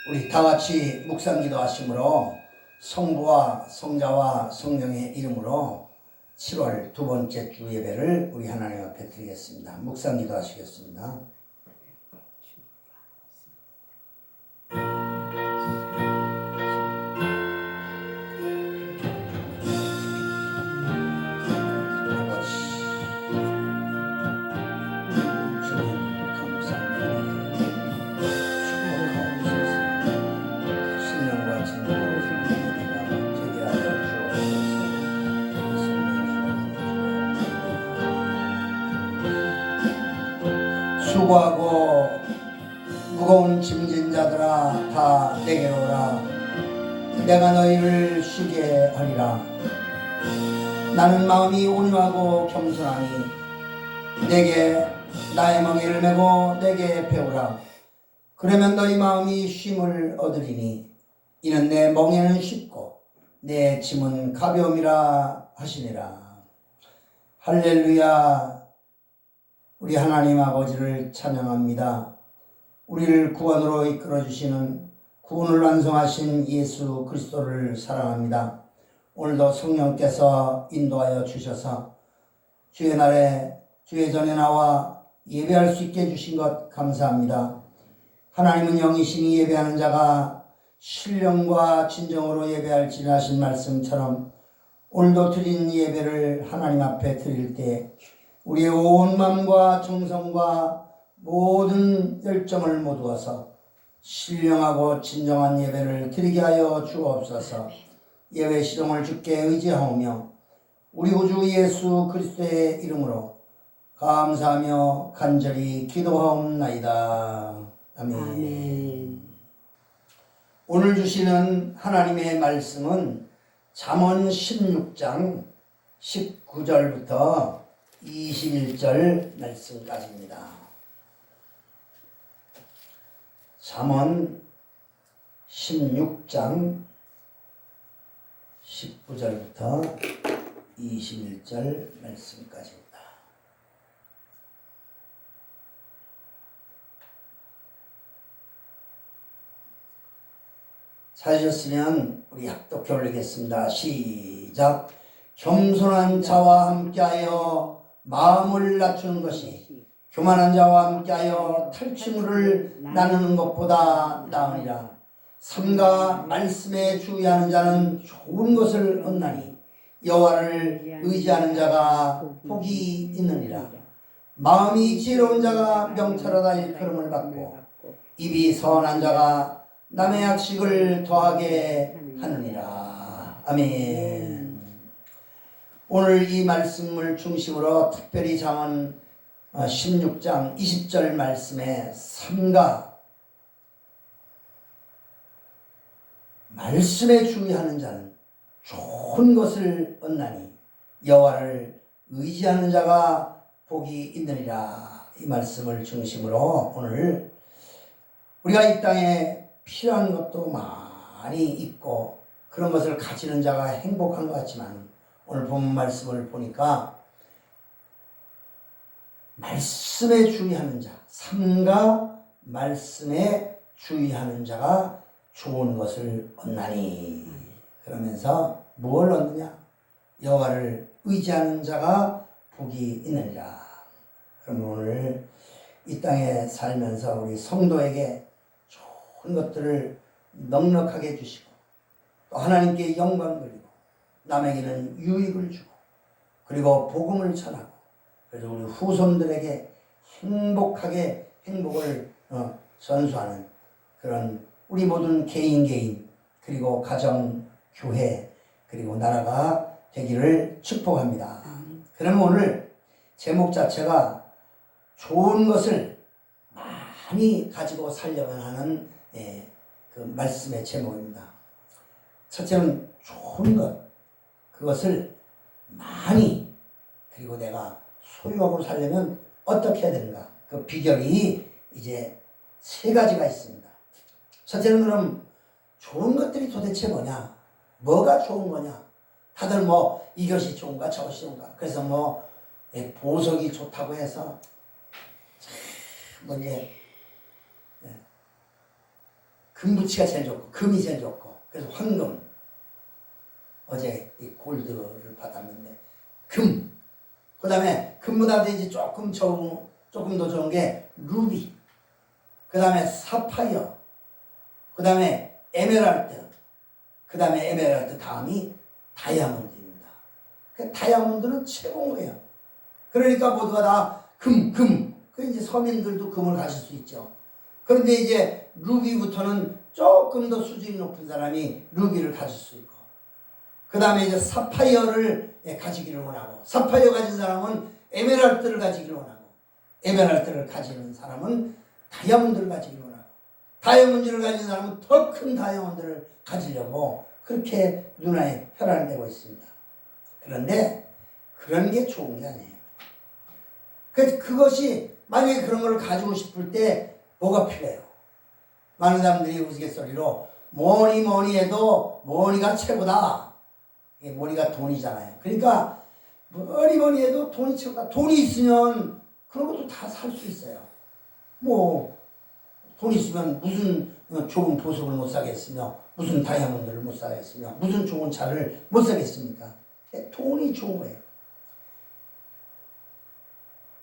우리 다 같이 묵상기도 하심으로 성부와 성자와 성령의 이름으로 7월 두 번째 주 예배를 우리 하나님 앞에 드리겠습니다. 묵상기도 하시겠습니다. 수고하고 무거운 짐진 자들아 다 내게로 오라. 내가 너희를 쉬게 하리라. 나는 마음이 온유하고 겸손하니 내게 나의 멍에를 메고 내게 배우라. 그러면 너희 마음이 쉼을 얻으리니 이는 내 멍에는 쉽고 내 짐은 가벼움이라 하시니라. 할렐루야. 우리 하나님 아버지를 찬양합니다. 우리를 구원으로 이끌어주시는 구원을 완성하신 예수 그리스도를 사랑합니다. 오늘도 성령께서 인도하여 주셔서 주의 날에 주의 전에 나와 예배할 수 있게 해주신 것 감사합니다. 하나님은 영이시니 예배하는 자가 신령과 진정으로 예배할지라 하신 말씀처럼 오늘도 드린 예배를 하나님 앞에 드릴 때 우리의 온 마음과 정성과 모든 열정을 모두어서 신령하고 진정한 예배를 드리게 하여 주옵소서. 예배 시종을 주께 의지하오며 우리 구주 예수 그리스도의 이름으로 감사하며 간절히 기도하옵나이다. 아멘. 아멘. 오늘 주시는 하나님의 말씀은 잠언 16장 19절부터 21절 말씀까지입니다. 잠언 16장 19절부터 21절 말씀까지입니다. 찾으셨으면 우리 합독해 올리겠습니다. 시작. 겸손한 자와 함께하여 마음을 낮추는 것이 교만한 자와 함께하여 탈취물을 나누는 것보다 나으니라. 삼가 말씀에 주의하는 자는 좋은 것을 얻나니 여호와를 의지하는 자가 복이 있느니라. 마음이 지혜로운 자가 명철하다 일컬음을 받고 입이 선한 자가 남의 약식을 더하게 하느니라. 아멘. 오늘 이 말씀을 중심으로 특별히 잠언 16장 20절 말씀에 삼가 말씀에 주의하는 자는 좋은 것을 얻나니 여호와를 의지하는 자가 복이 있느니라. 이 말씀을 중심으로 오늘 우리가 이 땅에 필요한 것도 많이 있고 그런 것을 가지는 자가 행복한 것 같지만 오늘 본 말씀을 보니까 말씀에 주의하는 자, 삼가 말씀에 주의하는 자가 좋은 것을 얻나니 그러면서 뭘 얻느냐? 여호와를 의지하는 자가 복이 있느니라. 그럼 오늘 이 땅에 살면서 우리 성도에게 좋은 것들을 넉넉하게 주시고 또 하나님께 영광 돌리고 남에게는 유익을 주고 그리고 복음을 전하고 그래서 우리 후손들에게 행복하게 행복을 전수하는 그런 우리 모든 개인 그리고 가정, 교회 그리고 나라가 되기를 축복합니다. 그러면 오늘 제목 자체가 좋은 것을 많이 가지고 살려면 하는 그 말씀의 제목입니다. 첫째는 좋은 것, 그것을 많이 그리고 내가 소유하고 살려면 어떻게 해야 되는가? 그 비결이 이제 세 가지가 있습니다. 첫째는 그럼 좋은 것들이 도대체 뭐냐? 뭐가 좋은 거냐? 다들 뭐 이것이 좋은가 저것이 좋은가? 그래서 뭐 보석이 좋다고 해서 뭐 이제 금붙이가 제일 좋고 금이 제일 좋고 그래서 황금 어제 이 골드를 받았는데 금 그 다음에 금보다 이제 조금 더 좋은 게 루비 그 다음에 사파이어 그 다음에 에메랄드 그 다음에 에메랄드 다음이 다이아몬드입니다. 그 다이아몬드는 최고인 거예요. 그러니까 모두가 다 금. 그 이제 서민들도 금을 가질 수 있죠. 그런데 이제 루비부터는 조금 더 수준이 높은 사람이 루비를 가질 수 있고, 그 다음에 이제 사파이어를 가지기를 원하고, 사파이어 가진 사람은 에메랄드를 가지기를 원하고, 에메랄드를 가지는 사람은 다이아몬드를 가지기를 원하고, 다이아몬드를 가진 사람은 더 큰 다이아몬드를 가지려고 그렇게 눈에 혈안이 되고 있습니다. 그런데 그런 게 좋은 게 아니에요. 그것이 만약에 그런 걸 가지고 싶을 때 뭐가 필요해요? 많은 사람들이 우스갯소리로 뭐니 해도 뭐니가 최고다. 이게 뭐니가 돈이잖아요. 그러니까 뭐니 해도 돈이 최고다. 돈이 있으면 그런 것도 다 살 수 있어요. 뭐 돈 있으면 무슨 좋은 보석을 못 사겠으며 무슨 다이아몬드를 못 사겠으며 무슨 좋은 차를 못 사겠습니까? 돈이 좋은 거예요.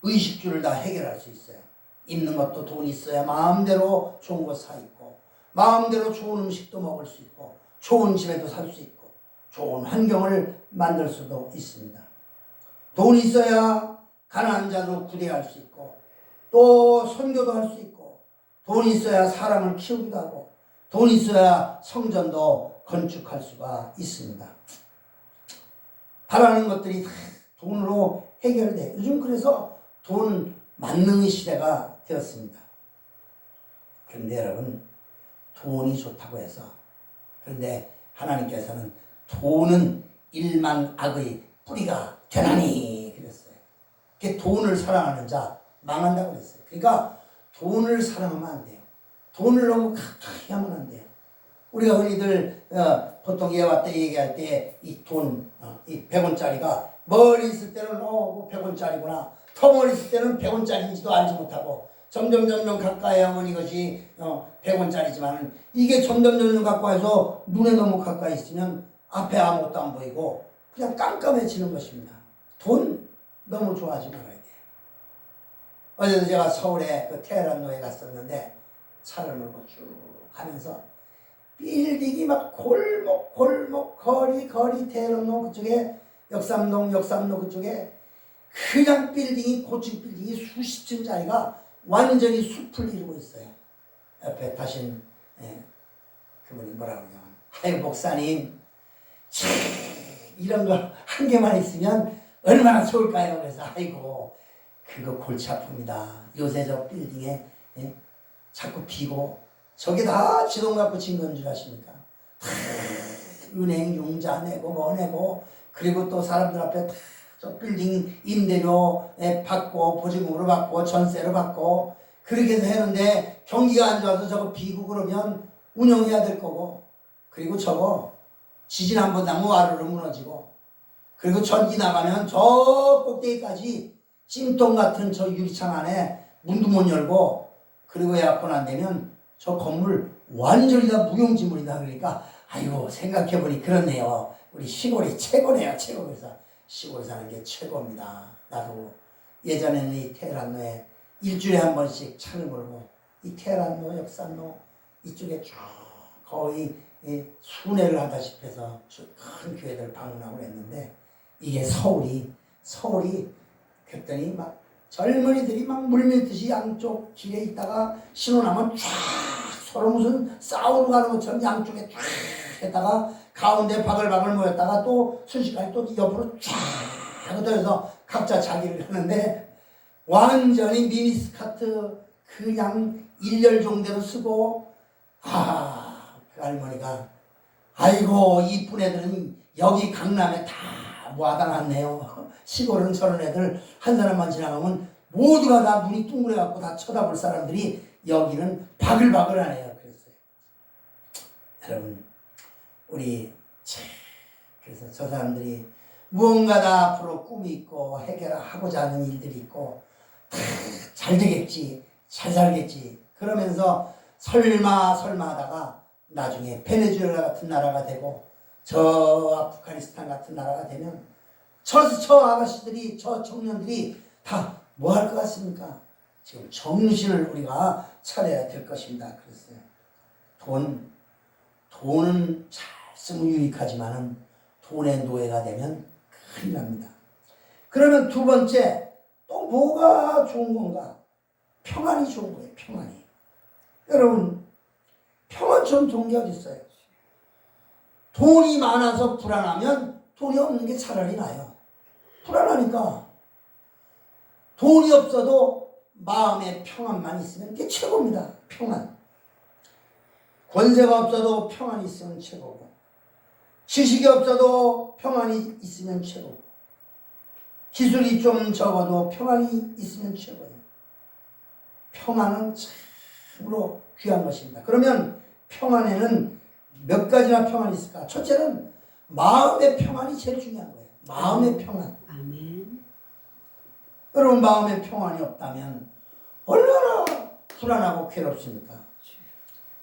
의식주를 다 해결할 수 있어요. 입는 것도 돈 있어야 마음대로 좋은 거 사 입고 마음대로 좋은 음식도 먹을 수 있고 좋은 집에도 살 수 있고 좋은 환경을 만들 수도 있습니다. 돈이 있어야 가난한 자도 구대할 수 있고 또 선교도 할 수 있고 돈이 있어야 사람을 키우기도 하고 돈이 있어야 성전도 건축할 수가 있습니다. 바라는 것들이 다 돈으로 해결돼. 요즘 그래서 돈 만능의 시대가 되었습니다. 그런데 여러분 돈이 좋다고 해서 그런데 하나님께서는 돈은 일만 악의 뿌리가 되나니 그랬어요. 그게 돈을 사랑하는 자 망한다고 그랬어요. 그러니까 돈을 사랑하면 안 돼요. 돈을 너무 가까이 하면 안 돼요. 우리가 흔히들 보통 예화 때 얘기할 때 이 돈, 이 100원짜리가 멀리 있을 때는 100원짜리구나. 더 멀리 있을 때는 100원짜리인지도 알지 못하고 점점 가까이 하면 이것이 100원짜리지만 이게 점점 가까이서 눈에 너무 가까이 있으면 앞에 아무것도 안 보이고 그냥 깜깜해지는 것입니다. 돈 너무 좋아하지 말아야 돼요. 어제도 제가 서울에 그 테헤란로에 갔었는데 차를 몰고 쭉 가면서 빌딩이 막 골목 거리 테헤란로 그쪽에 역삼동 그쪽에 그냥 빌딩이 고층 빌딩이 수십 층짜리가 완전히 숲을 이루고 있어요. 옆에 타신 그분이 뭐라고 그러냐면 아유 목사님 이런 거 한 개만 있으면 얼마나 좋을까요? 그래서 아이고 그거 골치 아픕니다. 요새 저 빌딩에 자꾸 비고 저게 다 지동 갖고 진 건 줄 아십니까? 은행 융자 내고 뭐 내고 그리고 또 사람들 앞에 다 저 빌딩 임대료 받고 보증금으로 받고 전세로 받고 그렇게 해서 했는데 경기가 안 좋아서 저거 비고 그러면 운영해야 될 거고 그리고 저거 지진 한 번 나면 와르르 무너지고 그리고 전기 나가면 저 꼭대기까지 찜통 같은 저 유리창 안에 문도 못 열고 그리고 에어컨 안 되면 저 건물 완전히 다 무용지물이다. 그러니까 아이고 생각해보니 그렇네요. 우리 시골이 최고네요. 최고. 그래서 시골 사는 게 최고입니다. 나도 예전에는 이 테헤란로에 일주일에 한 번씩 차를 몰고 이 테헤란로 역삼로 이쪽에 쭉 거의 순회를 하다시피 해서 큰 교회들 방문하고 그랬는데 이게 서울이 그랬더니 막 젊은이들이 막 물밀듯이 양쪽 길에 있다가 신호나면 쫙 서로 무슨 싸우러 가는 것처럼 양쪽에 쫙 했다가 가운데 바글바글 모였다가 또 순식간에 또 옆으로 쫙 해서 각자 자기를 하는데 완전히 미니스커트 그냥 일렬 종대로 쓰고 그 할머니가 아이고 이쁜 애들은 여기 강남에 다 모아다 놨네요. 시골은 저런 애들 한 사람만 지나가면 모두가 다 눈이 둥그레갖고 다 쳐다볼 사람들이 여기는 바글바글하네요. 그랬어요. 여러분 우리 그래서 저 사람들이 무언가 다 앞으로 꿈이 있고 해결하고자 하는 일들이 있고 잘 되겠지 잘 살겠지 그러면서 설마 하다가 나중에 베네수엘라 같은 나라가 되고 저 아프가니스탄 같은 나라가 되면 저 아가씨들이, 저 청년들이 다 뭐 할 것 같습니까? 지금 정신을 우리가 차려야 될 것입니다. 그랬어요. 돈은 잘 쓰면 유익하지만은 돈의 노예가 되면 큰일 납니다. 그러면 두 번째, 또 뭐가 좋은 건가? 평안이 좋은 거예요. 평안이. 여러분, 평안처럼 좋은 게 어디 있어요? 돈이 많아서 불안하면 돈이 없는 게 차라리 나아요. 불안하니까. 돈이 없어도 마음의 평안만 있으면 그게 최고입니다. 평안. 권세가 없어도 평안이 있으면 최고고, 지식이 없어도 평안이 있으면 최고고, 기술이 좀 적어도 평안이 있으면 최고예요. 평안은 참으로 귀한 것입니다. 그러면 평안에는 몇 가지나 평안이 있을까? 첫째는 마음의 평안이 제일 중요한 거예요. 마음의 평안. 아멘. 여러분, 마음의 평안이 없다면 얼마나 불안하고 괴롭습니까?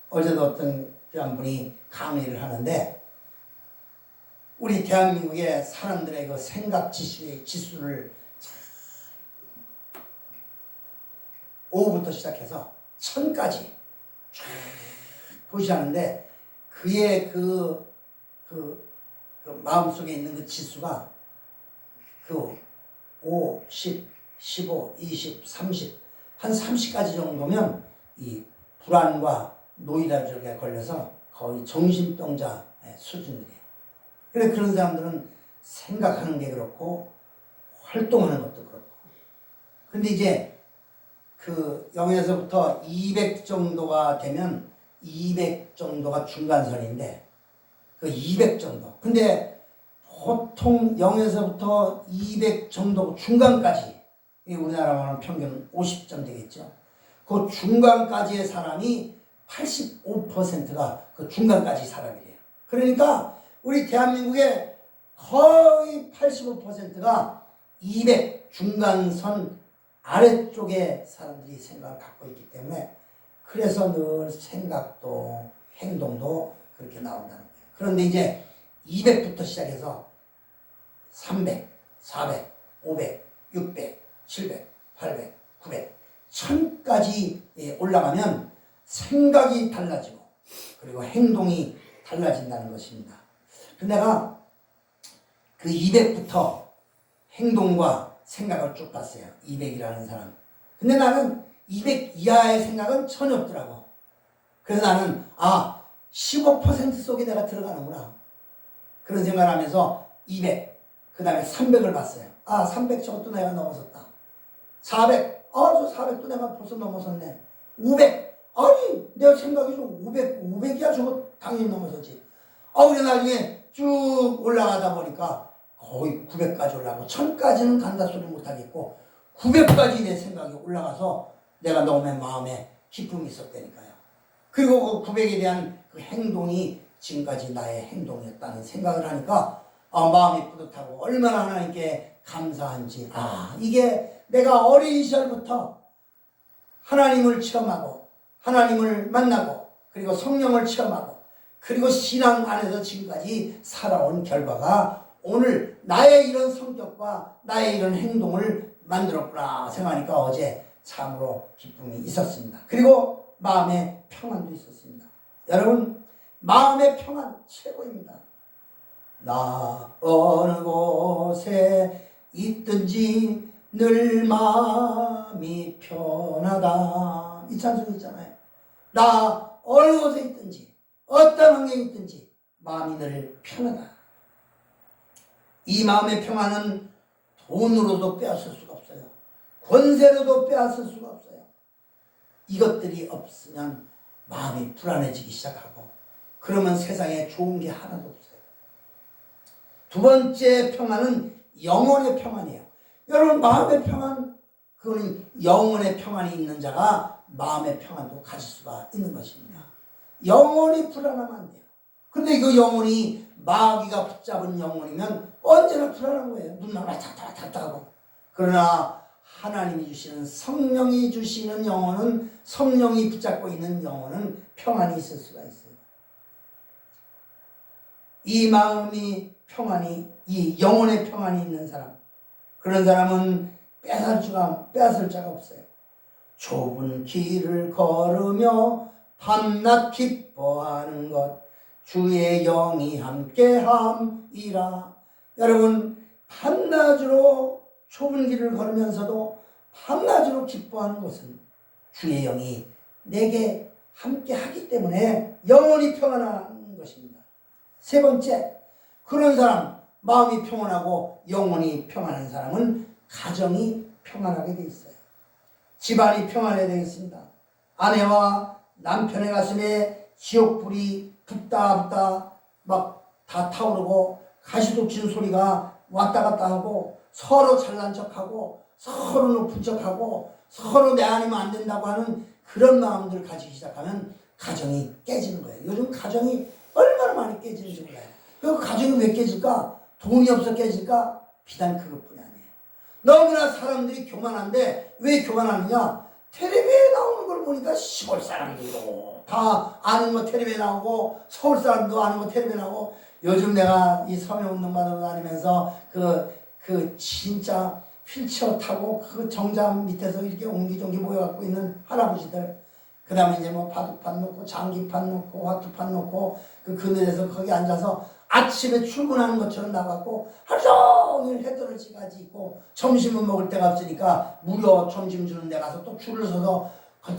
어제도 어떤 한 분이 강의를 하는데, 우리 대한민국의 사람들의 그 생각 지수를 5부터 시작해서 1000까지 쫙 보시하는데, 그의 그 마음속에 있는 그 지수가 그 5, 10, 15, 20, 30, 한 30까지 정도면 이 불안과 노이라족에 걸려서 거의 정신병자 수준이에요. 그래서 그런 사람들은 생각하는 게 그렇고 활동하는 것도 그렇고. 근데 이제 그 0에서부터 200 정도가 되면 200 정도가 중간선인데, 그 200 정도. 근데 보통 0에서부터 200 정도 중간까지, 우리나라 말하면 평균 50점 되겠죠. 그 중간까지의 사람이 85%가 그 중간까지 사람이래요. 그러니까 우리 대한민국의 거의 85%가 200 중간선 아래쪽에 사람들이 생각을 갖고 있기 때문에, 그래서 늘 생각도 행동도 그렇게 나온다는 거예요. 그런데 이제 200부터 시작해서 300, 400, 500, 600, 700, 800, 900, 1000까지 올라가면 생각이 달라지고 그리고 행동이 달라진다는 것입니다. 근데 내가 그 200부터 행동과 생각을 쭉 봤어요. 200이라는 사람. 근데 나는 200 이하의 생각은 전혀 없더라고. 그래서 나는 15% 속에 내가 들어가는구나. 그런 생각을 하면서 200, 그 다음에 300을 봤어요. 300 저것도 내가 넘어섰다. 400, 저 400도 내가 벌써 넘어섰네. 500, 아니 내가 생각이 좀 500이야 저거 당연히 넘어서지. 우리 나중에 쭉 올라가다 보니까 거의 900까지 올라가고 1000까지는 간다 소리 못하겠고 900까지 내 생각이 올라가서 내가 너무 마음에 기쁨이 있었다니까요. 그리고 그 900에 대한 그 행동이 지금까지 나의 행동이었다는 생각을 하니까 마음이 뿌듯하고 얼마나 하나님께 감사한지. 이게 내가 어린 시절부터 하나님을 체험하고 하나님을 만나고 그리고 성령을 체험하고 그리고 신앙 안에서 지금까지 살아온 결과가 오늘 나의 이런 성격과 나의 이런 행동을 만들었구나 생각하니까 어제 참으로 기쁨이 있었습니다. 그리고 마음의 평안도 있었습니다. 여러분, 마음의 평안 최고입니다. 나 어느 곳에 있든지 늘 마음이 편하다. 이 찬송 있잖아요. 나 어느 곳에 있든지 어떤 환경에 있든지 마음이 늘 편하다. 이 마음의 평안은 돈으로도 빼앗을 수가 없어요. 권세로도 빼앗을 수가 없어요. 이것들이 없으면 마음이 불안해지기 시작하고 그러면 세상에 좋은 게 하나도 없어요. 두 번째 평안은 영혼의 평안이에요. 여러분, 마음의 평안, 그거는 영혼의 평안이 있는 자가 마음의 평안도 가질 수가 있는 것입니다. 영혼이 불안하면 안 돼요. 근데 그 영혼이 마귀가 붙잡은 영혼이면 언제나 불안한 거예요. 눈만 왔다 갔다 하고. 그러나 하나님이 주시는 성령이 주시는 영혼은, 성령이 붙잡고 있는 영혼은 평안이 있을 수가 있어요. 이 마음이 평안이, 이 영혼의 평안이 있는 사람, 그런 사람은 빼앗을 자가 없어요. 좁은 길을 걸으며 밤낮 기뻐하는 것 주의 영이 함께함이라. 여러분, 밤낮으로 좁은 길을 걸으면서도 밤낮으로 기뻐하는 것은 주의 영이 내게 함께하기 때문에 영원히 평안한 것입니다. 세 번째, 그런 사람, 마음이 평안하고 영혼이 평안한 사람은 가정이 평안하게 돼 있어요. 집안이 평안해야 되겠습니다. 아내와 남편의 가슴에 지옥불이 붙다 막 다 타오르고 가시돋친 소리가 왔다 갔다 하고 서로 잘난 척하고 서로 높은 척하고 서로 내 아니면 안 된다고 하는 그런 마음들을 가지기 시작하면 가정이 깨지는 거예요. 요즘 가정이 얼마나 많이 깨지는지 몰라요. 그 가정이 왜 깨질까? 돈이 없어 깨질까? 비단 그것뿐이 아니에요. 너무나 사람들이 교만한데 왜 교만하느냐? 텔레비에 나오는 걸 보니까 시골 사람들도 다 아는 거 텔레비에 나오고 서울 사람도 아는 거 텔레비에 나오고, 요즘 내가 이 서명운동 받으러 다니면서 그 진짜 휠체어 타고 그 정장 밑에서 이렇게 옹기종기 모여갖고 있는 할아버지들, 그 다음에 이제 뭐 바둑판 놓고 장기판 놓고 화투판 놓고 그 그늘에서 거기 앉아서 아침에 출근하는 것처럼 나가고 하루 종일 해떨어지까지 있고, 점심은 먹을 데가 없으니까 무료 점심 주는 데 가서 또 줄을 서서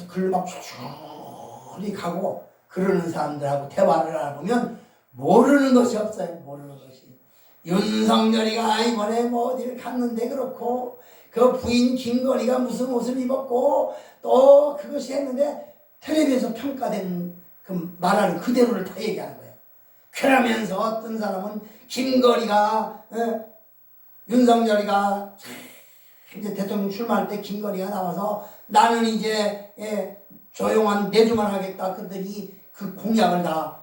글을 막 추추리 가고 그러는 사람들하고 대화를 알아보면 모르는 것이 없어요. 모르는 것이. 윤석열이가 이번에 뭐 어디를 갔는데 그렇고, 그 부인 김건희가 무슨 옷을 입었고 또 그것이 했는데 텔레비에서 평가된 그 말하는 그대로를 다 얘기하는 거예요. 그러면서 어떤 사람은 김건희가 윤석열이가 이제 대통령 출마할 때 김건희가 나와서 나는 이제 조용한 내주만 하겠다 그러더니 그 공약을 다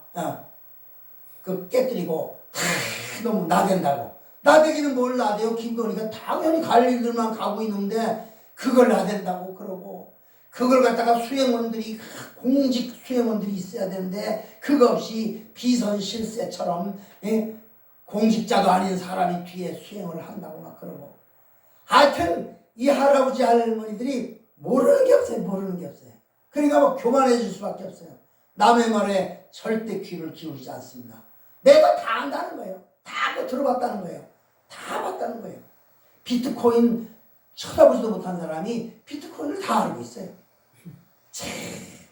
그 깨뜨리고 너무 나댄다고. 나대기는 뭘 나대요? 김건희가 당연히 갈 일들만 가고 있는데 그걸 나댄다고 그러고, 그걸 갖다가 수행원들이, 공직 수행원들이 있어야 되는데 그거 없이 비선 실세처럼 공직자도 아닌 사람이 뒤에 수행을 한다고 막 그러고. 하여튼 이 할아버지 할머니들이 모르는 게 없어요. 모르는 게 없어요. 그러니까 뭐 교만해질 수밖에 없어요. 남의 말에 절대 귀를 기울이지 않습니다. 내가 다 안다는 거예요. 다 들어봤다는 거예요. 다 봤다는 거예요. 비트코인 쳐다보지도 못한 사람이 비트코인을 다 알고 있어요.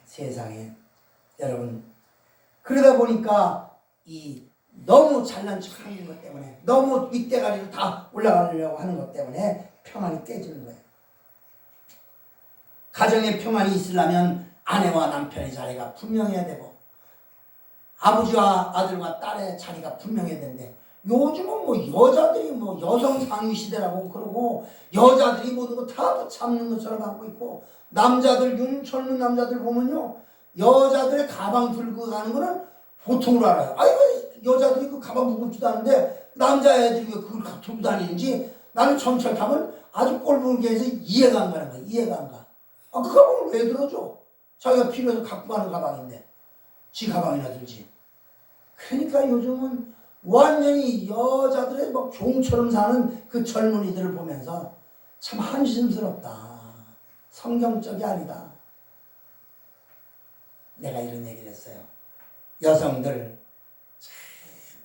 세상에. 여러분, 그러다 보니까 이 너무 잘난 척하는 것 때문에, 너무 윗대가리로 다 올라가려고 하는 것 때문에 평안이 깨지는 거예요. 가정에 평안이 있으려면 아내와 남편의 자리가 분명해야 되고, 아버지와 아들과 딸의 자리가 분명해야 되는데, 요즘은 뭐 여자들이 뭐 여성 상위 시대라고 그러고 여자들이 모든 거 다 참는 것처럼 하고 있고, 남자들, 젊은 남자들 보면요, 여자들의 가방 들고 가는 거는 보통으로 알아요. 아니 왜 여자들이 그 가방 무겁지도 않은데 남자애들이 왜 그걸 들고 다니는지 나는 전철 타면 아주 꼴보기 해서 이해가 안 가는 거야. 이해가 안 가. 그 가방을 왜 들어줘? 자기가 필요해서 갖고 가는 가방인데 지 가방이나 들지. 그러니까 요즘은 완전히 여자들의 막 종처럼 사는 그 젊은이들을 보면서 참 한심스럽다. 성경적이 아니다. 내가 이런 얘기를 했어요. 여성들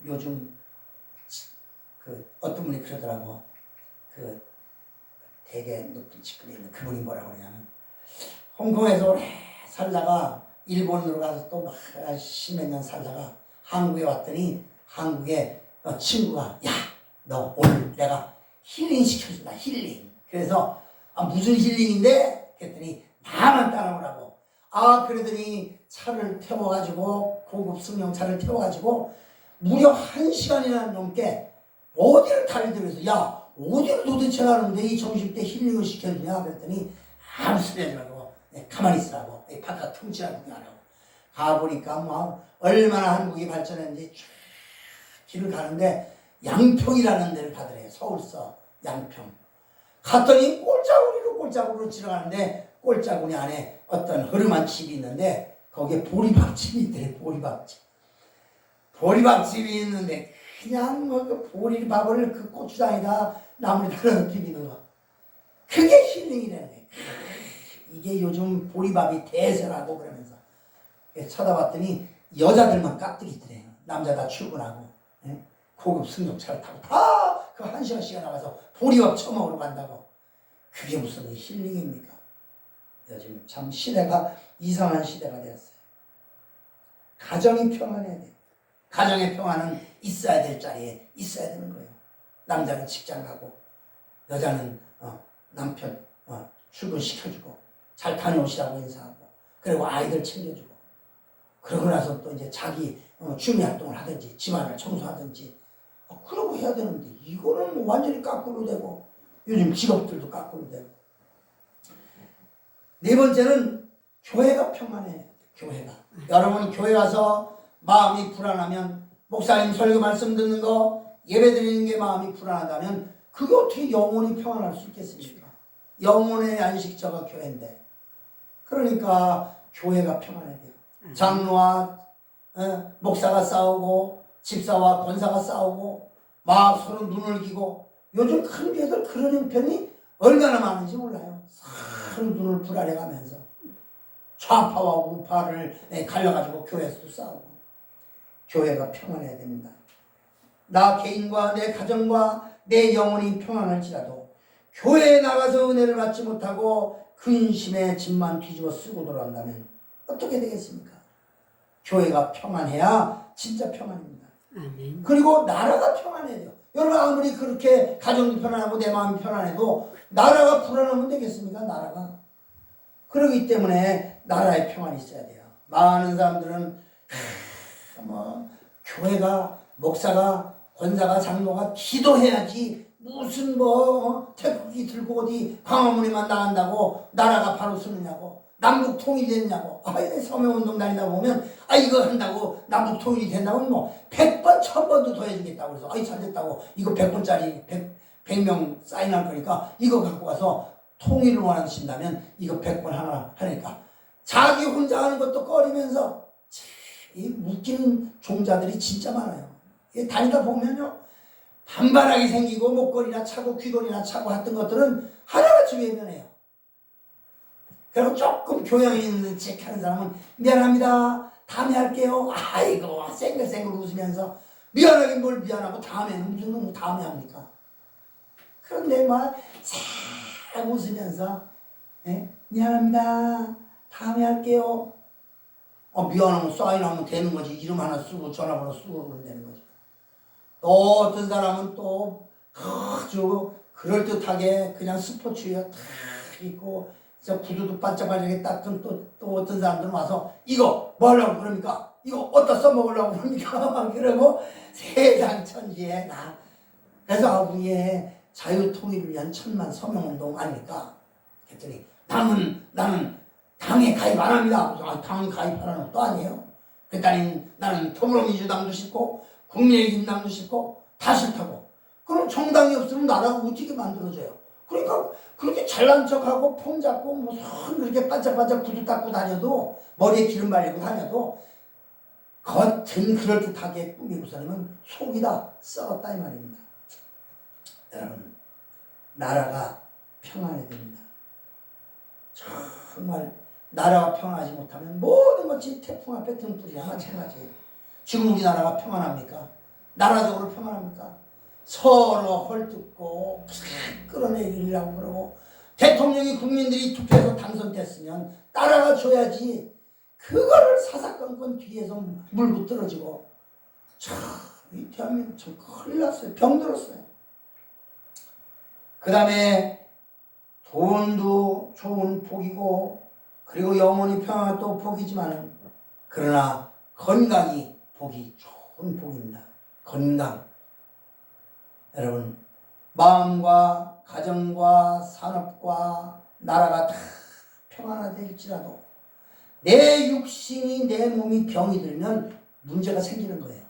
요즘 그 어떤 분이 그러더라고. 그 되게 높은 직급에 있는 그분이 뭐라고 그러냐면, 홍콩에서 오래 살다가 일본으로 가서 또 막 십몇 년 살다가 한국에 왔더니 한국에 친구가, 야, 너 오늘 내가 힐링 시켜준다. 힐링. 그래서 무슨 힐링인데? 그랬더니 나만 따라오라고. 그러더니 차를 태워가지고, 고급 승용차를 태워가지고 무려 1시간이나 넘게 어디를 달리들어서, 야, 어디를 도대체 가는데 이 점심때 힐링을 시켜주냐? 그랬더니 아무 소리 하지 말고 가만히 있으라고. 바깥 통치라고 하라고. 가보니까 뭐 얼마나 한국이 발전했는지 쭉 길을 가는데 양평이라는 데를 가더래요. 서울서 양평. 갔더니 꼴짝우리로 꼴짝으로 지나가는데 꼴짝구니 안에 어떤 허름한 집이 있는데 거기에 보리밥집이 있더래. 보리밥집이 있는데 그냥 그 보리밥을 그 고추장에다 나물에다 비비는 거. 그게 힐링이라는 거예요. 이게 요즘 보리밥이 대세라고 그러면서 쳐다봤더니 여자들만 깍두기 있더래요. 남자 다 출근하고 고급 승용차를 타고 다 그 1시간씩 나가서 보리밥 처먹으러 간다고. 그게 무슨 힐링입니까? 요즘 참 시대가 이상한 시대가 되었어요. 가정이 평안해야 돼요. 가정의 평안은 있어야 될 자리에 있어야 되는 거예요. 남자는 직장 가고 여자는 남편 출근시켜주고 잘 다녀오시라고 인사하고 그리고 아이들 챙겨주고 그러고 나서 또 이제 자기 취미활동을 하든지 집안을 청소하든지 그러고 해야 되는데 이거는 뭐 완전히 거꾸로 되고 요즘 직업들도 거꾸로 되고. 네 번째는 교회가 평안해요. 교회가. 여러분 교회 가서 마음이 불안하면 목사님 설교 말씀 듣는 거 예배 드리는 게 마음이 불안하다면 그게 어떻게 영혼이 평안할 수 있겠습니까? 영혼의 안식처가 교회인데. 그러니까 교회가 평안해야 돼요. 장로와 목사가 싸우고 집사와 권사가 싸우고 막 서로 눈을 기고 요즘 큰 교회들 그런 형편이 얼마나 많은지 몰라요. 서로 눈을 불아려가면서 좌파와 우파를 갈려가지고 교회에서도 싸우고. 교회가 평안해야 됩니다. 나 개인과 내 가정과 내 영혼이 평안할지라도 교회에 나가서 은혜를 받지 못하고 근심의 짐만 뒤집어 쓰고 돌아간다면 어떻게 되겠습니까? 교회가 평안해야 진짜 평안입니다. 아멘. 그리고 나라가 평안해야 돼요. 여러분 아무리 그렇게 가정도 편안하고 내 마음이 편안해도 나라가 불안하면 되겠습니까? 나라가. 그렇기 때문에 나라의 평안이 있어야 돼요. 많은 사람들은 교회가 목사가 권사가 장로가 기도해야지 무슨 태극기 들고 어디 광화문에만 나간다고 나라가 바로 서느냐고 남북 통일됐냐고. 서명운동 다니다 보면 이거 한다고 남북 통일이 된다고 100번 1000번도 더 해주겠다고 그래서 잘 됐다고 이거 100번짜리 100명 사인할 거니까 이거 갖고 가서 통일을 원하신다면 이거 100번 하나 하니까 자기 혼자 하는 것도 꺼리면서 이 웃기는 종자들이 진짜 많아요. 다니다 보면요 반반하게 생기고 목걸이나 차고 귀걸이나 차고 했던 것들은 하나같이 외면해요. 그리고 조금 교양 있는 책 하는 사람은 미안합니다. 다음에 할게요. 아이고 쌩글쌩글 웃으면서 미안하긴 뭘 미안하고 다음에는 무슨 놈 다음에 합니까? 그런데 싹 웃으면서 미안합니다. 다음에 할게요. 미안하면 사인하면 되는 거지. 이름 하나 쓰고 전화번호 쓰고 그러면 되는 거지. 또 어떤 사람은 또 아주 그럴듯하게 그냥 스포츠웨어 탁 입고 구두도 반짝반짝하게 닦은 또 어떤 사람들은 와서 이거 뭐 하려고 그럽니까? 이거 어디다 써먹으려고 그럽니까? 그러고 세상 천지에 나. 그래서 우리의 자유통일을 위한 천만 서명운동 아닙니까? 그랬더니 나는 당에 가입 안 합니다. 당 가입하라는 것도 아니에요. 그랬더니 나는 더불어민주당도 싫고 국민의힘당도 싫고 다 싫다고. 그럼 정당이 없으면 나라가 어떻게 만들어져요? 그러니까 그렇게 잘난 척하고 폼 잡고 무슨 그렇게 반짝반짝 구두 닦고 다녀도 머리에 기름 바르고 다녀도 겉은 그럴듯하게 꾸미고서는 속이 다 썩었다 이 말입니다. 여러분 나라가 평안해야 됩니다. 정말 나라가 평안하지 못하면 모든 것이 태풍 앞에 등불이야 마찬가지예요. 지금 우리나라가 평안합니까? 나라적으로 평안합니까? 서로 헐뜯고 끌어내리려고 그러고 대통령이 국민들이 투표해서 당선됐으면 따라가 줘야지 그거를 사사건건 뒤에서 물고 떨어지고 참 이 대한민국 참 큰일 났어요. 병들었어요. 그 다음에 돈도 좋은 복이고 그리고 영혼이 평안한 또 복이지만 그러나 건강이 복이 좋은 복입니다. 건강. 여러분 마음과 가정과 산업과 나라가 다 평안하될지라도 내 육신이 내 몸이 병이 들면 문제가 생기는 거예요.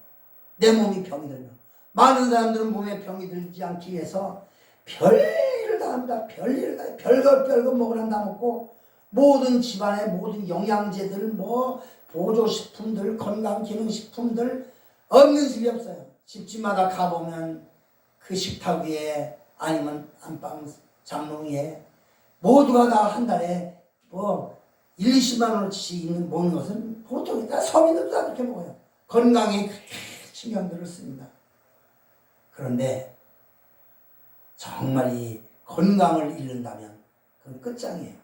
내 몸이 병이 들면 많은 사람들은 몸에 병이 들지 않기 위해서 별일을 다 다 합니다. 별일을 다 별것 먹으란 다 먹고 모든 집안의 모든 영양제들 뭐 보조식품들 건강기능식품들 없는 집이 없어요. 집집마다 가보면 그 식탁 위에 아니면 안방 장롱 위에 모두가 다 한 달에 뭐 1, 20만 원어치 있는 먹는 것은 보통 다 서민들도 다 그렇게 먹어요. 건강에 그렇게 신경들을 씁니다. 그런데 정말 이 건강을 잃는다면 그건 끝장이에요.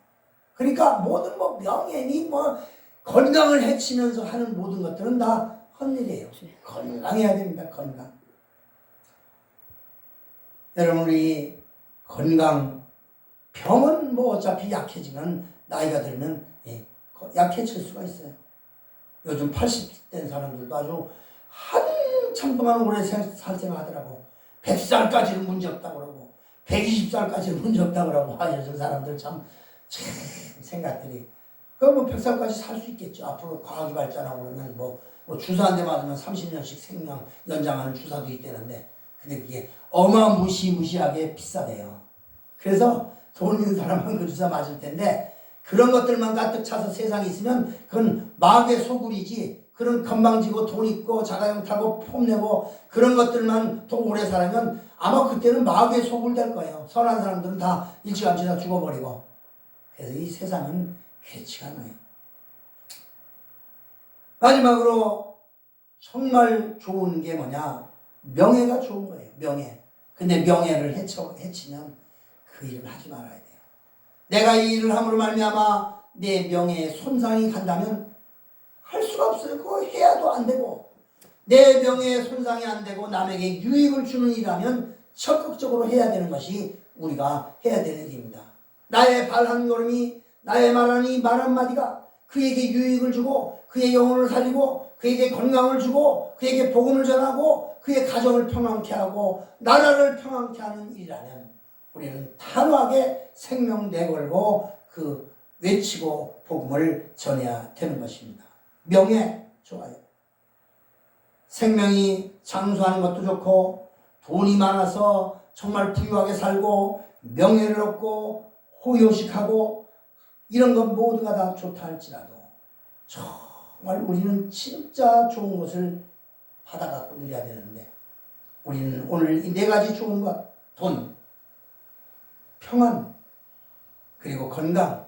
그러니까 모든 뭐 명예니 뭐 건강을 해치면서 하는 모든 것들은 다 헛일이에요. 건강해야 됩니다. 건강. 여러분 우리 건강 병은 뭐 어차피 약해지면 나이가 들면 약해질 수가 있어요. 요즘 80된 사람들도 아주 한참 동안 오래 살 생각하더라고. 100살까지는 문제 없다고 그러고 120살까지는 문제 없다고 그러고 요즘 사람들 참 생각들이 그럼 뭐 100살까지 살 수 있겠죠. 앞으로 과학이 발전하고 그러면 뭐 주사 한 대 맞으면 30년씩 생명 연장하는 주사도 있다는데 근데 그게 어마무시하게 비싸대요. 그래서 돈 있는 사람은 그 주사 맞을 텐데 그런 것들만 가득 차서 세상에 있으면 그건 마귀의 소굴이지 그런 건방지고 돈 있고 자가용 타고 폼내고 그런 것들만 더 오래 살면 아마 그때는 마귀의 소굴 될 거예요. 선한 사람들은 다 일찌감치 다 죽어버리고. 그래서 이 세상은 그렇지 않아요. 마지막으로 정말 좋은 게 뭐냐? 명예가 좋은 거예요. 명예. 근데 명예를 해치면 그 일을 하지 말아야 돼요. 내가 이 일을 함으로 말미암아 내 명예에 손상이 간다면 할 수가 없어요. 그거 해야도 안 되고 내 명예에 손상이 안 되고 남에게 유익을 주는 일이라면 적극적으로 해야 되는 것이 우리가 해야 되는 일입니다. 나의 발 한 걸음이 나의 말 한마디가 그에게 유익을 주고 그의 영혼을 살리고 그에게 건강을 주고 그에게 복음을 전하고 그의 가정을 평안케 하고 나라를 평안케 하는 일이라면 우리는 단호하게 생명 내걸고 그 외치고 복음을 전해야 되는 것입니다. 명예 좋아요. 생명이 장수하는 것도 좋고 돈이 많아서 정말 부유하게 살고 명예를 얻고 호요식하고 이런 것 모두가 다 좋다 할지라도 정말 우리는 진짜 좋은 것을 받아갖고 누려야 되는데 우리는 오늘 이 네 가지 좋은 것 돈, 평안, 그리고 건강,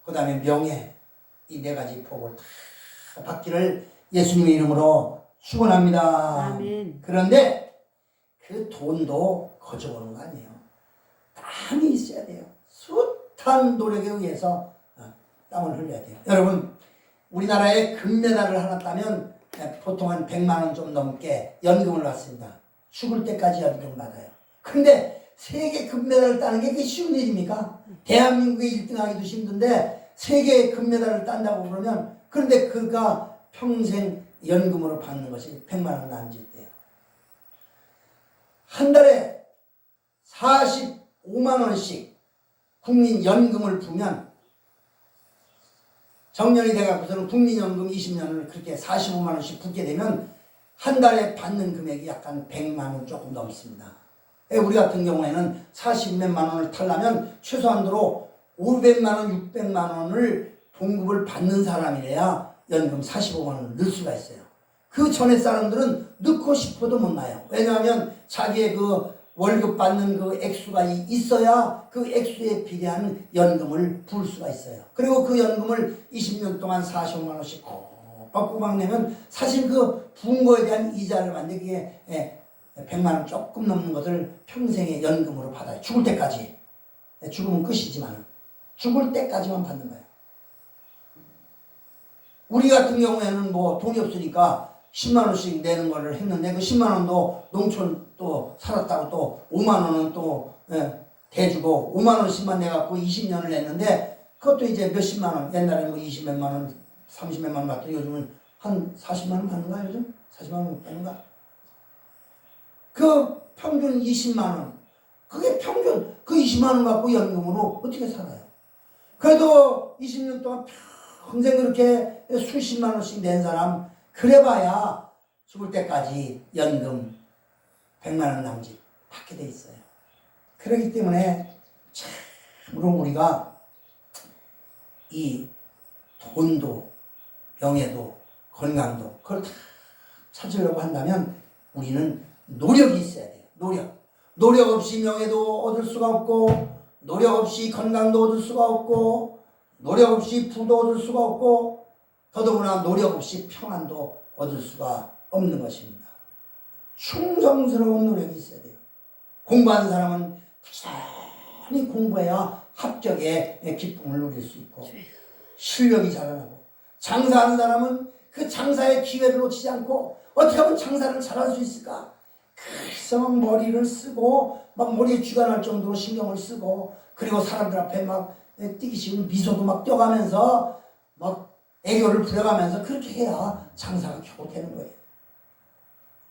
그 다음에 명예 이 네 가지 복을 다 받기를 예수님의 이름으로 축원합니다. 아멘. 그런데 그 돈도 거저오는 거 아니에요. 땀이 있어야 돼요. 숱한 노력에 의해서 땀을 흘려야 돼요. 여러분 우리나라에 금메달을 하나 따면 보통 한 100만 원 좀 넘게 연금을 받습니다. 죽을 때까지 연금 받아요. 근데 세계 금메달을 따는 게 그게 쉬운 일입니까? 대한민국에 1등 하기도 힘든데 세계 금메달을 딴다고 그러면 그런데 그가 평생 연금으로 받는 것이 100만 원 남짓돼요. 한 달에 45만 원씩 국민연금을 부면 정년이 돼갖고서는 국민연금 20년을 그렇게 45만 원씩 붙게 되면 한 달에 받는 금액이 약간 100만 원 조금 넘습니다. 우리 같은 경우에는 40몇만 원을 타려면 최소한도로 500만 원, 600만 원을 봉급을 받는 사람이래야 연금 45만 원을 넣을 수가 있어요. 그 전에 사람들은 넣고 싶어도 못 나요. 왜냐하면 자기의 그 월급 받는 그 액수가 있어야 그 액수에 비례한 연금을 부을 수가 있어요. 그리고 그 연금을 20년 동안 45만 원씩 꼬박꼬박 내면 사실 그 부은 거에 대한 이자를 받는데 그게 100만 원 조금 넘는 것을 평생의 연금으로 받아요. 죽을 때까지. 죽으면 끝이지만 죽을 때까지만 받는 거예요. 우리 같은 경우에는 뭐 돈이 없으니까 10만 원씩 내는 거를 했는데 그 10만 원도 농촌 또 살았다고 또 5만 원은 또 대주고 5만 원씩만 내갖고 20년을 냈는데 그것도 이제 몇십만 원 옛날에는 뭐 20몇만 원 30몇만 원 받더니 요즘은 한 40만 원 받는가 요즘? 40만 원 못 받는가? 그 평균 20만 원 그게 평균 그 20만 원 갖고 연금으로 어떻게 살아요? 그래도 20년 동안 평생 그렇게 수십만 원씩 낸 사람 그래봐야 죽을 때까지 연금 100만 원 남짓 받게 돼 있어요. 그렇기 때문에 참으로 우리가 이 돈도 명예도 건강도 그걸 다 찾으려고 한다면 우리는 노력이 있어야 돼요. 노력 없이 명예도 얻을 수가 없고, 노력 없이 건강도 얻을 수가 없고, 노력 없이 부도 얻을 수가 없고, 더더구나 노력 없이 평안도 얻을 수가 없는 것입니다. 충성스러운 노력이 있어야 돼요. 공부하는 사람은 부지런히 공부해야 합격의 기쁨을 누릴 수 있고, 실력이 자라나고, 장사하는 사람은 그 장사의 기회를 놓치지 않고 어떻게 하면 장사를 잘할 수 있을까? 그래서 막 머리를 쓰고 막 머리에 쥐가 날 정도로 신경을 쓰고, 그리고 사람들 앞에 막 뛰기 쉬운 미소도 막 떼가면서 막 애교를 부려가면서 그렇게 해야 장사가 겨우 되는 거예요.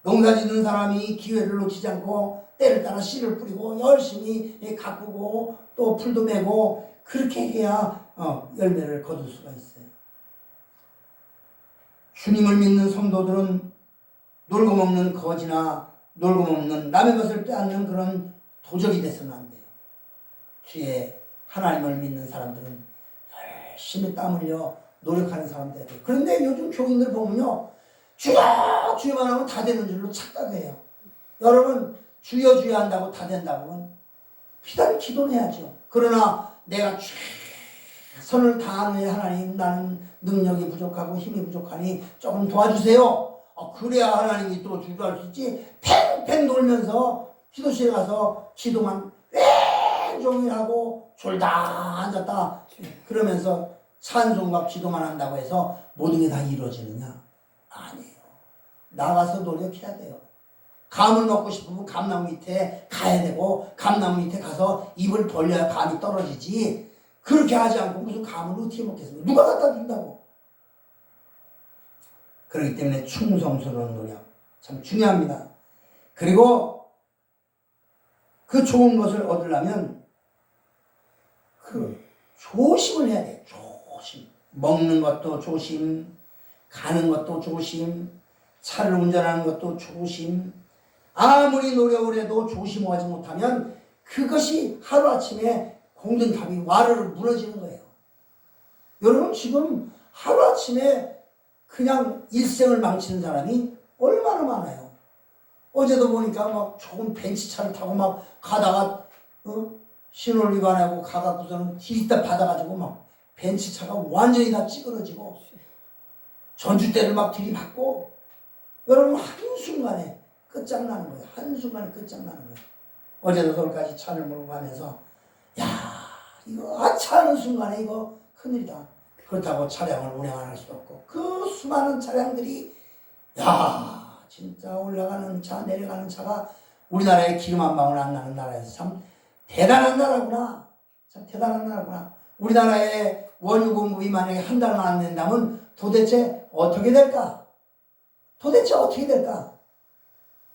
농사 짓는 사람이 기회를 놓치지 않고 때를 따라 씨를 뿌리고 열심히 가꾸고 또 풀도 메고 그렇게 해야 열매를 거둘 수가 있어요. 주님을 믿는 성도들은 놀고 먹는 거지나 놀고 먹는 남의 것을 빼앗는 그런 도적이 돼서는 안 돼요. 주의 하나님을 믿는 사람들은 열심히 땀 흘려 노력하는 사람들이 돼요. 그런데 요즘 교인들 보면요, 주여만 하면 다 되는 줄로 착각해요. 여러분, 주여 한다고 다 된다고는 비단 기도는 해야죠. 그러나 내가 최선을 다하는 하나님, 나는 능력이 부족하고 힘이 부족하니 조금 도와주세요. 그래야 하나님이 또 주도할 수 있지. 팽팽 돌면서 기도실에 가서 기도만 왼종일 하고 졸다 앉았다 그러면서 찬송과 기도만 한다고 해서 모든 게 다 이루어지느냐? 아니에요. 나가서 노력해야 돼요. 감을 먹고 싶으면 감나무 밑에 가야 되고, 감나무 밑에 가서 입을 벌려야 감이 떨어지지, 그렇게 하지 않고 무슨 감을 어떻게 먹겠습니까? 누가 갖다 준다고? 그렇기 때문에 충성스러운 노력 참 중요합니다. 그리고 그 좋은 것을 얻으려면 그 조심을 해야 돼요. 조심. 먹는 것도 조심, 가는 것도 조심, 차를 운전하는 것도 조심. 아무리 노력을 해도 조심하지 못하면 그것이 하루아침에 공든탑이 와르르 무너지는 거예요. 여러분, 지금 하루아침에 그냥 일생을 망치는 사람이 얼마나 많아요. 어제도 보니까 막 좋은 벤츠차를 타고 막 가다가 신호를 위반하고 가갖고서는 디리다 받아가지고 막 벤츠차가 완전히 다 찌그러지고 전주대를 막 들이받고, 여러분 한순간에 끝장나는 거예요. 한순간에 끝장나는 거예요. 어제도 서울까지 차를 몰고 가면서 야, 이거 아차하는 순간에 이거 큰일이다. 그렇다고 차량을 운행 안 할 수도 없고, 그 수많은 차량들이 야, 진짜 올라가는 차 내려가는 차가 우리나라에 기름 한 방울 안 나는 나라에서 참 대단한 나라구나. 참 대단한 나라구나. 우리나라의 원유 공급이 만약에 한 달만 안 된다면 도대체 어떻게 될까? 도대체 어떻게 될까?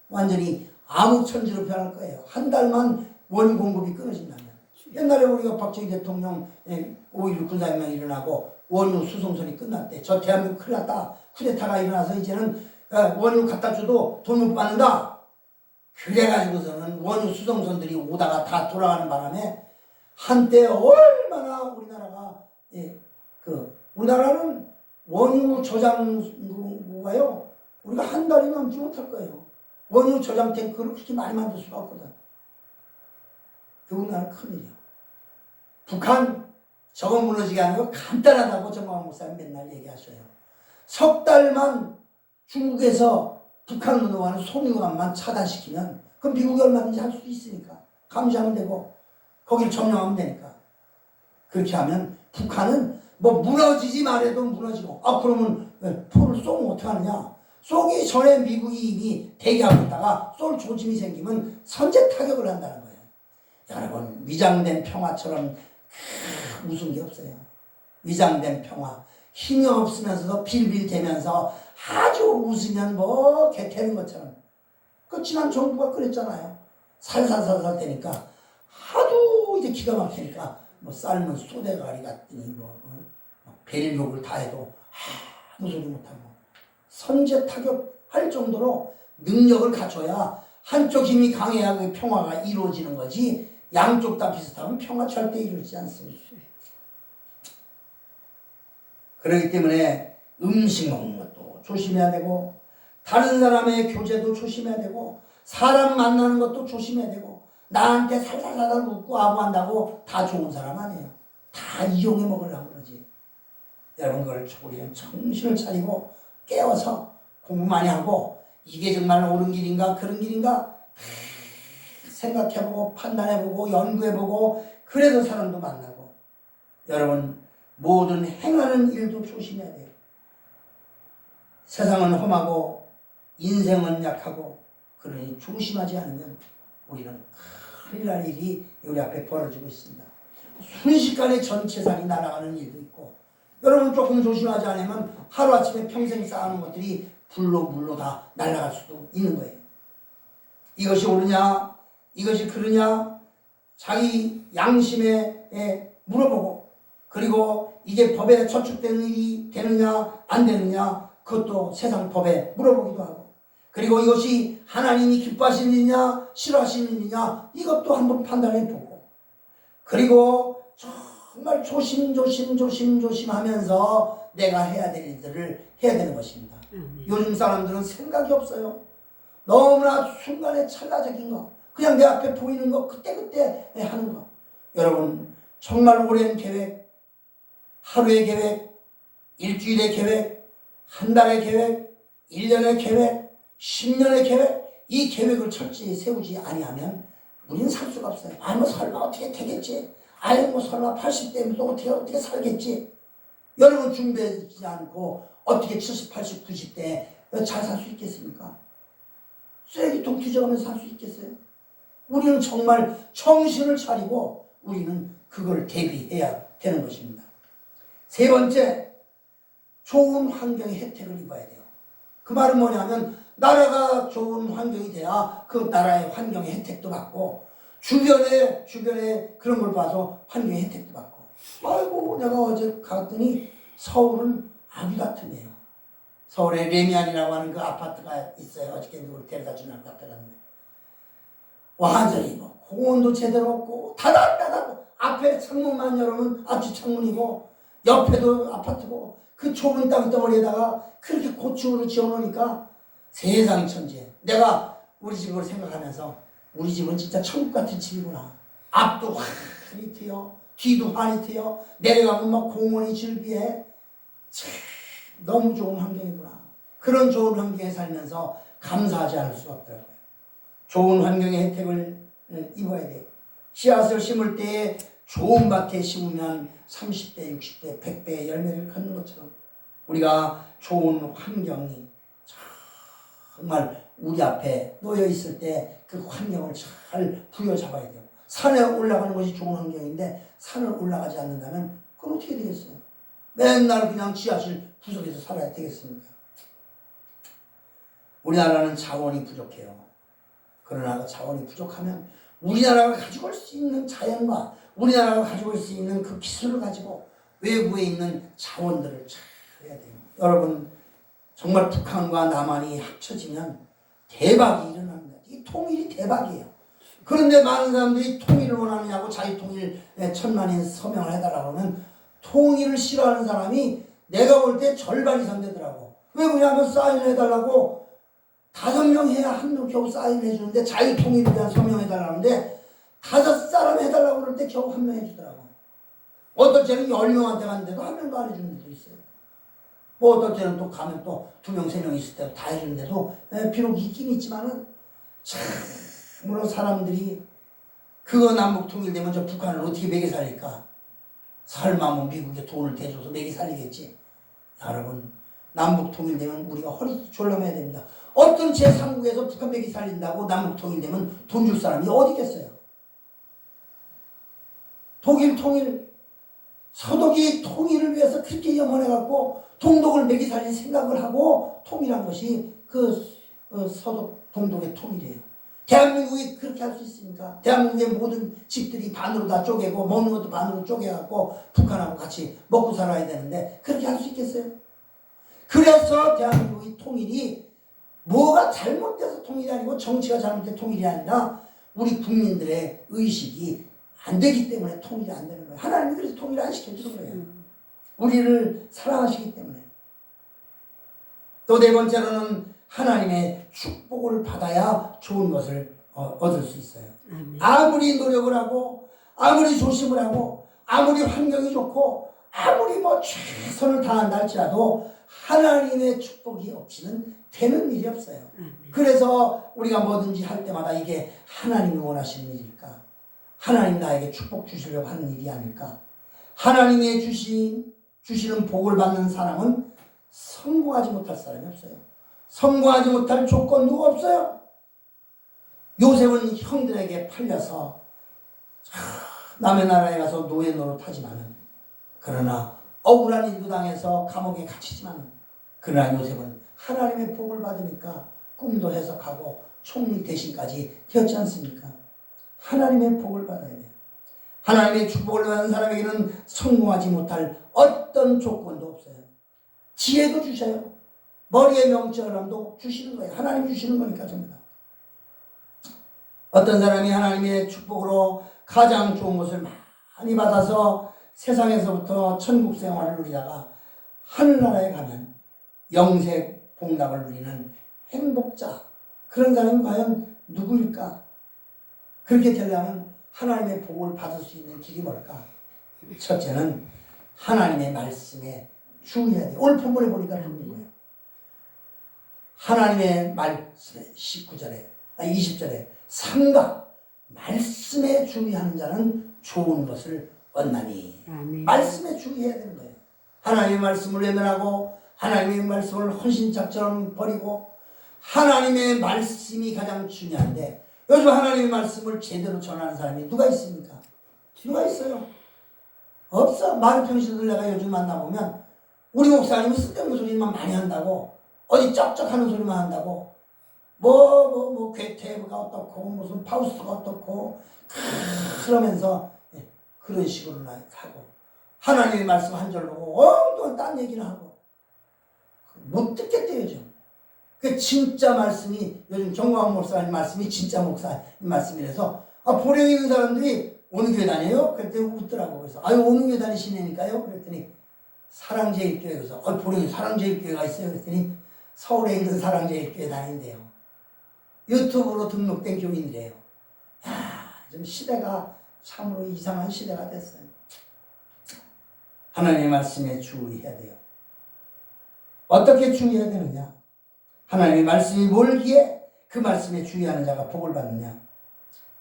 완전히 암흑천지로 변할 거예요. 한 달만 원유 공급이 끊어진다면. 옛날에 우리가 박정희 대통령 5.16 군사혁명 일어나고 원유 수송선이 끝났대. 저 대한민국 큰일 났다. 쿠데타가 일어나서 이제는 원유 갖다 줘도 돈 못 받는다. 그래가지고서는 원유 수송선들이 오다가 다 돌아가는 바람에 한때 얼마나 우리나라가 우리나라는 원유 저장고가요, 우리가 한 달이 넘지 못할 거예요. 원유 저장 탱크를 그렇게 많이 만들 수가 없거든. 그 우리나라는 큰일이야. 북한 저거 무너지게 하는 거 간단하다고 정광 목사님 맨날 얘기하셔요. 석 달만 중국에서 북한으로 넘어가는 송유관만 차단시키면 그럼 미국이 얼마든지 할 수 있으니까 감시하면 되고 거기를 점령하면 되니까. 그렇게 하면 북한은 뭐 무너지지 말해도 무너지고, 그러면 포를 쏘면 어떡하느냐? 쏘기 전에 미국이 이미 대기하고 있다가 쏠 조짐이 생기면 선제 타격을 한다는 거예요. 여러분, 위장된 평화처럼 무슨 게 없어요. 위장된 평화, 힘이 없으면서도 빌빌대면서 아주 웃으면 뭐 개태는 것처럼. 그 지난 정부가 그랬잖아요. 살살살살 되니까 하도 이제 기가 막히니까 뭐 삶은 쏘대가리 같더니 벨욕을 다 해도 아무 소리 못하고 선제 타격할 정도로 능력을 갖춰야, 한쪽 힘이 강해야 그 평화가 이루어지는 거지. 양쪽 다 비슷하면 평화 절대 이루지 않습니다. 그렇기 때문에 음식 먹는 것도 조심해야 되고, 다른 사람의 교제도 조심해야 되고, 사람 만나는 것도 조심해야 되고, 나한테 살살살살 웃고 아부한다고 다 좋은 사람 아니에요. 다 이용해 먹으려고 그러지. 여러분, 그걸 우리는 정신을 차리고 깨워서 공부 많이 하고, 이게 정말 옳은 길인가 그런 길인가 생각해보고 판단해보고 연구해보고, 그래도 사람도 만나고. 여러분, 모든 행하는 일도 조심해야 돼요. 세상은 험하고 인생은 약하고, 그러니 조심하지 않으면 우리는 큰일 날 일이 우리 앞에 벌어지고 있습니다. 순식간에 전 재산이 날아가는 일도 있고, 여러분 조금 조심하지 않으면 하루아침에 평생 쌓아놓은 것들이 불로 물로 다 날아갈 수도 있는 거예요. 이것이 옳으냐 이것이 그러냐 자기 양심에 물어보고, 그리고 이게 법에 저촉되는 일이 되느냐 안 되느냐 그것도 세상 법에 물어보기도 하고, 그리고 이것이 하나님이 기뻐하시는 일이냐 싫어하시는 일이냐 이것도 한번 판단해 보고, 그리고 정말 조심하면서 내가 해야 될 일들을 해야 되는 것입니다. 요즘 사람들은 생각이 없어요. 너무나 순간에 찰나적인 거, 그냥 내 앞에 보이는 거 그때그때 하는 거. 여러분, 정말 오랜 계획, 하루의 계획, 일주일의 계획, 한 달의 계획, 1년의 계획, 10년의 계획, 이 계획을 철저히 세우지 아니하면 우리는 살 수가 없어요. 아니 뭐 설마 어떻게 되겠지? 아니 뭐 설마 80대면 또 어떻게 살겠지? 여러분 준비하지 않고 어떻게 70, 80, 90대에 잘 살 수 있겠습니까? 쓰레기통 뒤져가면서 살 수 있겠어요? 우리는 정말 정신을 차리고 우리는 그걸 대비해야 되는 것입니다. 세 번째, 좋은 환경의 혜택을 입어야 돼요. 그 말은 뭐냐면 나라가 좋은 환경이 돼야 그 나라의 환경의 혜택도 받고, 주변에 그런 걸 봐서 환경의 혜택도 받고. 아이고, 내가 어제 갔더니 서울은 아기 같으네요. 서울에 레미안이라고 하는 그 아파트가 있어요. 어저께 누구를 데려다 주는 아파트 갔는데 완전히 뭐 공원도 제대로 없고 다닥다닥, 앞에 창문만 열으면 앞뒤 창문이고 옆에도 아파트고, 그 좁은 땅덩어리에다가 그렇게 고층으로 지어놓으니까 세상 천지에, 내가 우리 집을 생각하면서 우리 집은 진짜 천국 같은 집이구나. 앞도 환히 트여 뒤도 환히 트여 내려가면 막 공원이 즐비해. 참 너무 좋은 환경이구나. 그런 좋은 환경에 살면서 감사하지 않을 수가 없더라고요. 좋은 환경의 혜택을 입어야 돼요. 씨앗을 심을 때에 좋은 밭에 심으면 30배, 60배, 100배의 열매를 갖는 것처럼 우리가 좋은 환경이 정말 우리 앞에 놓여 있을 때 그 환경을 잘 부여잡아야 돼요. 산에 올라가는 것이 좋은 환경인데 산을 올라가지 않는다면 그건 어떻게 되겠어요? 맨날 그냥 지하실 구석에서 살아야 되겠습니까? 우리나라는 자원이 부족해요. 그러나 자원이 부족하면 우리나라가 가지고 올 수 있는 자연과 우리나라가 가지고 올 수 있는 그 기술을 가지고 외부에 있는 자원들을 잘 해야 돼요. 여러분, 정말 북한과 남한이 합쳐지면 대박이 일어납니다. 이 통일이 대박이에요. 그런데 많은 사람들이 통일을 원하느냐고 자유통일 천만인 서명을 해달라고 하면 통일을 싫어하는 사람이 내가 볼 때 절반 이상 되더라고. 왜 그러냐면 사인을 해달라고 5명 해야 1명 겨우 사인을 해주는데, 자유통일에 대한 서명해달라는데 5사람 해달라고 그럴 때 겨우 1명 해주더라고. 어떨 때는 10명한테 갔는데도 1명도 안 해주는 데도 있어요. 뭐 어떨 때는 또 가면 또 2명, 3명 있을 때 다 해주는데도 비록 있긴 있지만은 참 물론 사람들이 그거 남북 통일되면 저 북한을 어떻게 먹여 살릴까? 설마 뭐 미국에 돈을 대줘서 먹여 살리겠지? 여러분, 남북 통일되면 우리가 허리 졸라매야 됩니다. 어떤 제3국에서 북한 먹여 살린다고 남북 통일되면 돈 줄 사람이 어디 있겠어요? 독일 통일, 서독이 통일을 위해서 그렇게 염원해갖고 동독을 먹여 살릴 생각을 하고 통일한 것이 서독, 동독의 통일이에요. 대한민국이 그렇게 할 수 있습니까? 대한민국의 모든 집들이 반으로 다 쪼개고 먹는 것도 반으로 쪼개갖고 북한하고 같이 먹고 살아야 되는데 그렇게 할 수 있겠어요? 그래서 대한민국의 통일이 뭐가 잘못돼서 통일이 아니고 정치가 잘못돼서 통일이 아니라 우리 국민들의 의식이 안 되기 때문에 통일이 안 되는 거예요. 하나님이 그래서 통일을 안 시켜주는 거예요. 우리를 사랑하시기 때문에. 또 네 번째로는 하나님의 축복을 받아야 좋은 것을 얻을 수 있어요. 아무리 노력을 하고 아무리 조심을 하고 아무리 환경이 좋고 아무리 최선을 다한다 할지라도 하나님의 축복이 없이는 되는 일이 없어요. 그래서 우리가 뭐든지 할 때마다 이게 하나님이 원하시는 일일까? 하나님 나에게 축복 주시려고 하는 일이 아닐까? 하나님의 주시는 복을 받는 사람은 성공하지 못할 사람이 없어요. 성공하지 못할 조건도 없어요. 요셉은 형들에게 팔려서 남의 나라에 가서 노예 노릇하지만은, 그러나 억울한 일도 당해서 감옥에 갇히지만은, 그러나 요셉은 하나님의 복을 받으니까 꿈도 해석하고 총리 대신까지 되었지 않습니까? 하나님의 복을 받아야 돼요. 하나님의 축복을 받는 사람에게는 성공하지 못할 어떤 조건도 없어요. 지혜도 주셔요. 머리에 명철함도 주시는 거예요. 하나님 주시는 거니까 전부 다. 어떤 사람이 하나님의 축복으로 가장 좋은 것을 많이 받아서 세상에서부터 천국 생활을 누리다가 하늘나라에 가면 영생 복락을 누리는 행복자, 그런 사람이 과연 누구일까? 그렇게 되려면 하나님의 복을 받을 수 있는 길이 뭘까? 첫째는 하나님의 말씀에 주의해야 돼요. 오늘 본문에 보니까 그런 거예요. 하나님의 말씀에 20절에 삼가 말씀에 주의하는 자는 좋은 것을 얻나니. 말씀에 주의해야 되는 거예요. 하나님의 말씀을 외면하고 하나님의 말씀을 헌신짝처럼 버리고, 하나님의 말씀이 가장 중요한데 요즘 하나님의 말씀을 제대로 전하는 사람이 누가 있습니까? 누가 있어요? 없어. 많은 평신들 내가 요즘 만나보면 우리 목사님은 쓸데없는 소리만 많이 한다고, 어디 쩍쩍하는 소리만 한다고, 괴테브가 어떻고 무슨 파우스트가 어떻고 그러면서 그런 식으로 하고, 하나님의 말씀 한 절 보고 엉뚱한 딴 얘기를 하고 못 듣겠대요. 좀. 그 진짜 말씀이, 요즘 정광 목사님 말씀이 진짜 목사님 말씀이라서 보령 있는 사람들이 어느 교회 다녀요? 그랬더니 웃더라고. 그래서 어느 교회 다니시냐니까요? 그랬더니 사랑제일교회. 그래서 보령에 사랑제일교회가 있어요? 그랬더니 서울에 있는 사랑제일교회 다닌대요. 유튜브로 등록된 교인이래요. 좀 시대가 참으로 이상한 시대가 됐어요. 하나님의 말씀에 주의해야 돼요. 어떻게 주의해야 되느냐? 하나님의 말씀이 뭘기에 그 말씀에 주의하는 자가 복을 받느냐?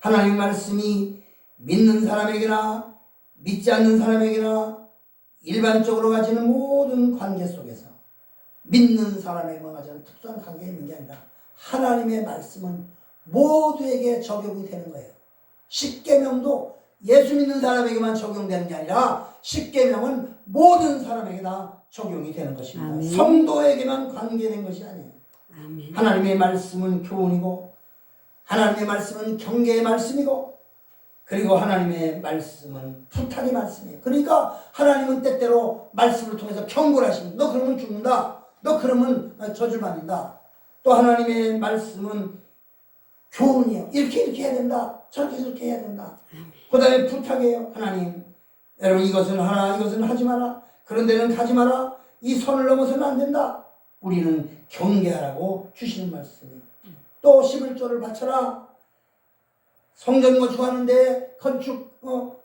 하나님의 말씀이 믿는 사람에게나 믿지 않는 사람에게나 일반적으로 가지는 모든 관계 속에서 믿는 사람에게만 가지는 특수한 관계가 있는 게 아니라 하나님의 말씀은 모두에게 적용이 되는 거예요. 십계명도 예수 믿는 사람에게만 적용되는 게 아니라 십계명은 모든 사람에게 다 적용이 되는 것입니다. 아멘. 성도에게만 관계된 것이 아니에요. 아멘. 하나님의 말씀은 교훈이고, 하나님의 말씀은 경계의 말씀이고, 그리고 하나님의 말씀은 부탁의 말씀이에요. 그러니까 하나님은 때때로 말씀을 통해서 경고를 하십니다. 너 그러면 죽는다. 너 그러면 저주를 받는다. 또 하나님의 말씀은 교훈이에요. 이렇게 해야 된다. 저렇게 해야 된다. 그 다음에 부탁이에요. 하나님, 여러분 이것은 하라, 이것은 하지 마라. 그런 데는 가지 마라. 이 선을 넘어서는 안 된다. 우리는 경계하라고 주시는 말씀이에요. 또 11조를 바쳐라. 성전 건축하는데 건축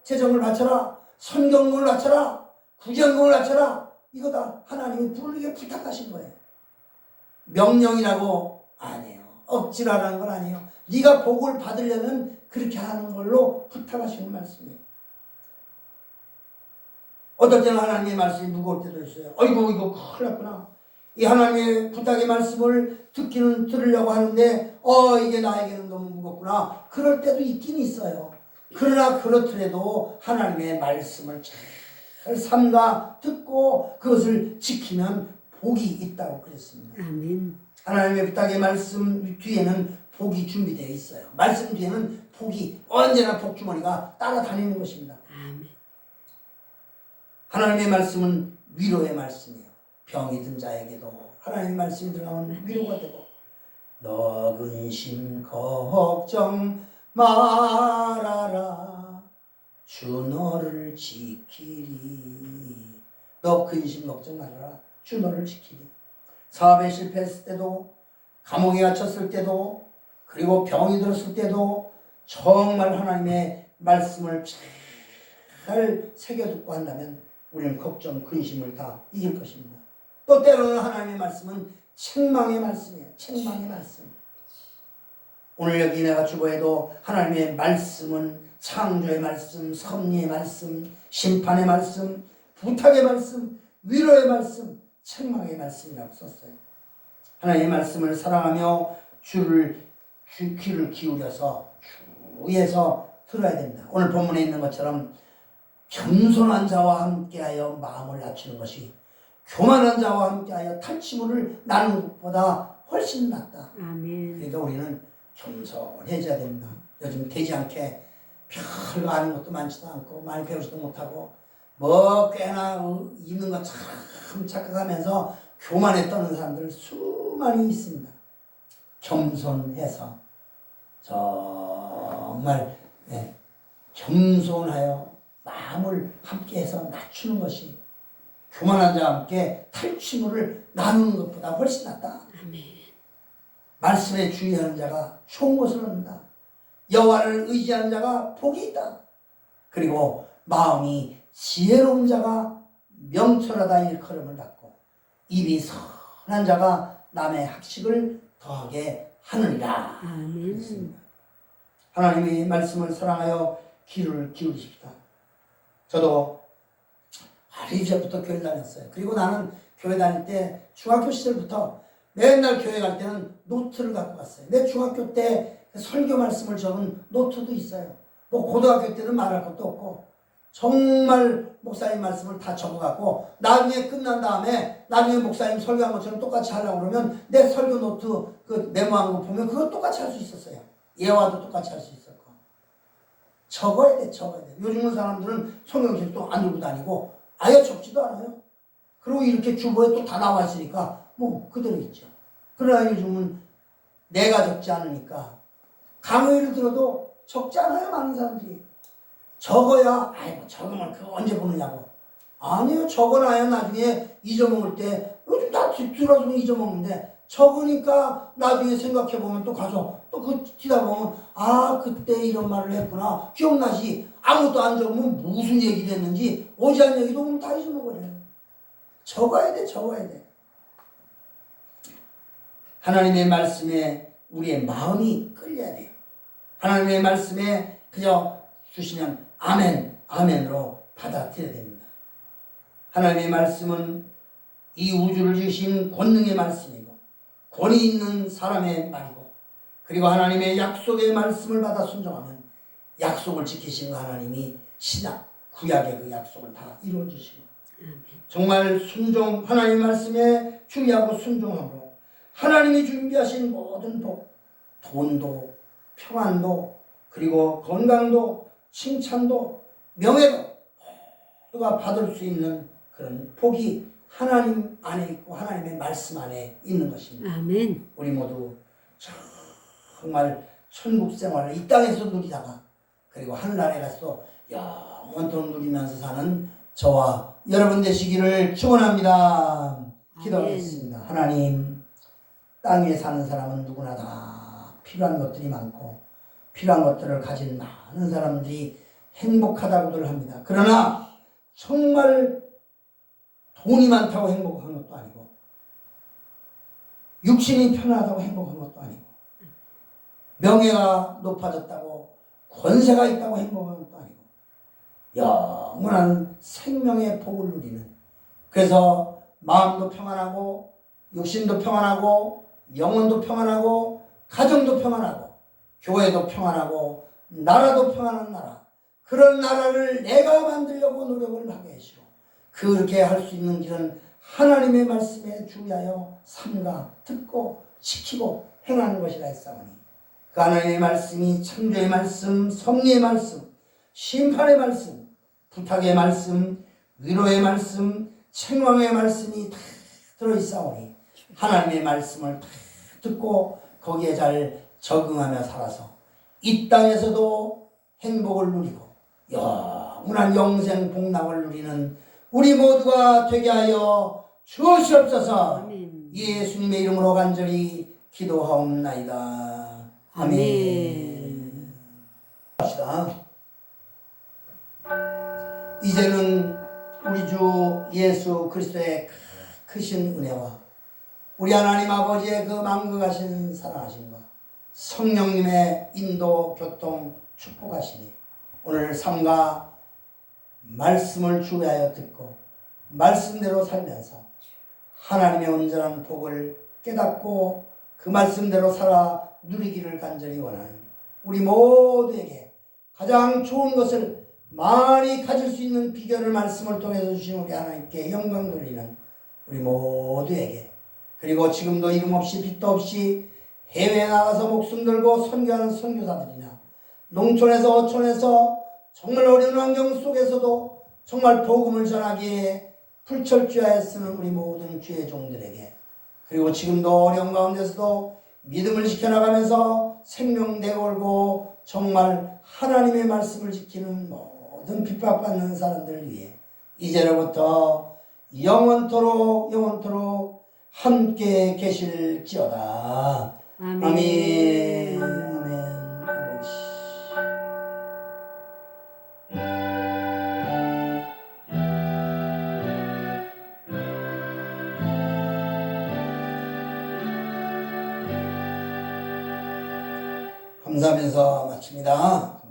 재정을 바쳐라. 선경을 바쳐라. 구경을 바쳐라. 이거 다 하나님이 부르게 부탁하신 거예요. 명령이라고 아니에요. 억지로 하라는 건 아니에요. 네가 복을 받으려면 그렇게 하는 걸로 부탁하시는 말씀이에요. 어떨 때는 하나님의 말씀이 무거울 때도 있어요. 어이구 이거 큰일 났구나. 이 하나님의 부탁의 말씀을 듣기는 들으려고 하는데 이게 나에게는 너무 무겁구나. 그럴 때도 있긴 있어요. 그러나 그렇더라도 하나님의 말씀을 잘 삼가 듣고 그것을 지키면 복이 있다고 그랬습니다. 아멘. 하나님의 부탁의 말씀 뒤에는 복이 준비되어 있어요. 말씀 뒤에는 복이, 언제나 복주머니가 따라다니는 것입니다. 아멘. 하나님의 말씀은 위로의 말씀이에요. 병이 든 자에게도 하나님의 말씀이 들어가면 위로가 되고, 너 근심 걱정 말아라. 주 너를 지키리. 너 근심 걱정 말아라. 주 너를 지키리. 사업에 실패했을 때도, 감옥에 갇혔을 때도, 그리고 병이 들었을 때도 정말 하나님의 말씀을 잘 새겨듣고 한다면 우리는 걱정, 근심을 다 이길 것입니다. 또 때로는 하나님의 말씀은 책망의 말씀이에요. 책망의 말씀. 오늘 여기 내가 주보에도 하나님의 말씀은 창조의 말씀, 섭리의 말씀, 심판의 말씀, 부탁의 말씀, 위로의 말씀, 책망의 말씀이라고 썼어요. 하나님의 말씀을 사랑하며 귀를 기울여서 주위에서 들어야 됩니다. 오늘 본문에 있는 것처럼 겸손한 자와 함께하여 마음을 낮추는 것이 교만한 자와 함께하여 탈취물을 나누는 것보다 훨씬 낫다. 아멘. 그러니까 우리는 겸손해져야 됩니다. 요즘 되지 않게 별거 아는 것도 많지도 않고 많이 배우지도 못하고 뭐 꽤나 있는 것 참 착각하면서 교만에 떠는 사람들 수많이 있습니다. 겸손해서 정말 겸손하여 마음을 함께해서 낮추는 것이 교만한 자와 함께 탈취물을 나누는 것보다 훨씬 낫다. 아멘. 말씀에 주의하는 자가 좋은 것을 얻는다. 여호와를 의지하는 자가 복이 있다. 그리고 마음이 지혜로운 자가 명철하다 일컬음을 받고 입이 선한 자가 남의 학식을 더하게 하느니라. 아멘. 하나님의 말씀을 사랑하여 귀를 기울이십시다. 저도 어리부터 교회 다녔어요. 그리고 나는 교회 다닐 때 중학교 시절부터 맨날 교회 갈 때는 노트를 갖고 갔어요. 내 중학교 때 설교 말씀을 적은 노트도 있어요. 뭐 고등학교 때는 말할 것도 없고 정말 목사님 말씀을 다 적어갖고 나중에 끝난 다음에 나중에 목사님 설교한 것처럼 똑같이 하려고 그러면 내 설교 노트 그 메모한 거 보면 그거 똑같이 할 수 있었어요. 예화도 똑같이 할 수 있었고 적어야 돼. 요즘은 사람들은 성경책도 안 들고 다니고 아예 적지도 않아요. 그리고 이렇게 주보에 또 다 나와 있으니까 뭐 그대로 있죠. 그러나 요즘은 내가 적지 않으니까 강의를 들어도 적지 않아요. 많은 사람들이. 적어야 아이고 적으면 그거 언제 보느냐고. 아니요. 적어놔야 나중에 잊어먹을 때 요즘 다 들어서 잊어먹는데 적으니까 나중에 생각해보면 또 가서 또 그 뒤다 보면 아 그때 이런 말을 했구나 기억나지. 아무것도 안 적으면 무슨 얘기를 했는지 오지한 얘기도 보면 다 잊어먹어요. 적어야 돼. 하나님의 말씀에 우리의 마음이 끌려야 돼요. 하나님의 말씀에 그저 주시면 아멘으로 받아들여야 됩니다. 하나님의 말씀은 이 우주를 지으신 권능의 말씀이고 권위 있는 사람의 말이고 그리고 하나님의 약속의 말씀을 받아 순종하면 약속을 지키신 하나님이 신약, 구약의 그 약속을 다 이루어주시고 정말 하나님 말씀에 주의하고 순종함으로 하나님이 준비하신 모든 복, 돈도 평안도 그리고 건강도 칭찬도 명예도 모두가 받을 수 있는 그런 복이 하나님 안에 있고 하나님의 말씀 안에 있는 것입니다. 아멘. 우리 모두 정말 천국 생활을 이 땅에서 누리다가 그리고 하늘나라에 가서 영원토록 누리면서 사는 저와 여러분 되시기를 축원합니다. 기도하겠습니다. 하나님, 땅에 사는 사람은 누구나 다 필요한 것들이 많고 필요한 것들을 가진 많은 사람들이 행복하다고들 합니다. 그러나 정말 돈이 많다고 행복한 것도 아니고 육신이 편하다고 행복한 것도 아니고 명예가 높아졌다고 권세가 있다고 행복한 것도 아니고 영원한 생명의 복을 누리는 그래서 마음도 평안하고 육신도 평안하고 영혼도 평안하고 가정도 평안하고 교회도 평안하고 나라도 평안한 나라 그런 나라를 내가 만들려고 노력을 하게 하시고 그렇게 할 수 있는 길은 하나님의 말씀에 주의하여 삼가 듣고 지키고 행하는 것이라 했사오니 그 하나님의 말씀이 창조의 말씀, 섭리의 말씀, 심판의 말씀, 부탁의 말씀, 위로의 말씀, 책망의 말씀이 다 들어있사오니 하나님의 말씀을 다 듣고 거기에 잘 적응하며 살아서 이 땅에서도 행복을 누리고 영원한 영생 복락을 누리는 우리 모두가 되게 하여 주시옵소서. 아멘. 예수님의 이름으로 간절히 기도하옵나이다. 아멘. 합시다. 이제는 우리 주 예수 그리스도의 크신 은혜와 우리 하나님 아버지의 그 만극하신 사랑하심과 성령님의 인도 교통 축복하시니 오늘 삶과 말씀을 주의하여 듣고 말씀대로 살면서 하나님의 온전한 복을 깨닫고 그 말씀대로 살아 누리기를 간절히 원하는 우리 모두에게 가장 좋은 것을 많이 가질 수 있는 비결을 말씀을 통해서 주신 우리 하나님께 영광 돌리는 우리 모두에게, 그리고 지금도 이름 없이 빚도 없이 해외에 나가서 목숨 들고 선교하는 선교사들이나 농촌에서 어촌에서 정말 어려운 환경 속에서도 정말 복음을 전하기에 불철주야에 쓰는 우리 모든 주의 종들에게, 그리고 지금도 어려운 가운데서도 믿음을 지켜나가면서 생명 내걸고 정말 하나님의 말씀을 지키는 모든 핍박받는 사람들을 위해 이제로부터 영원토록 함께 계실지어다. 아멘. 아멘. 아멘. 아버지. 감사하면서 마칩니다.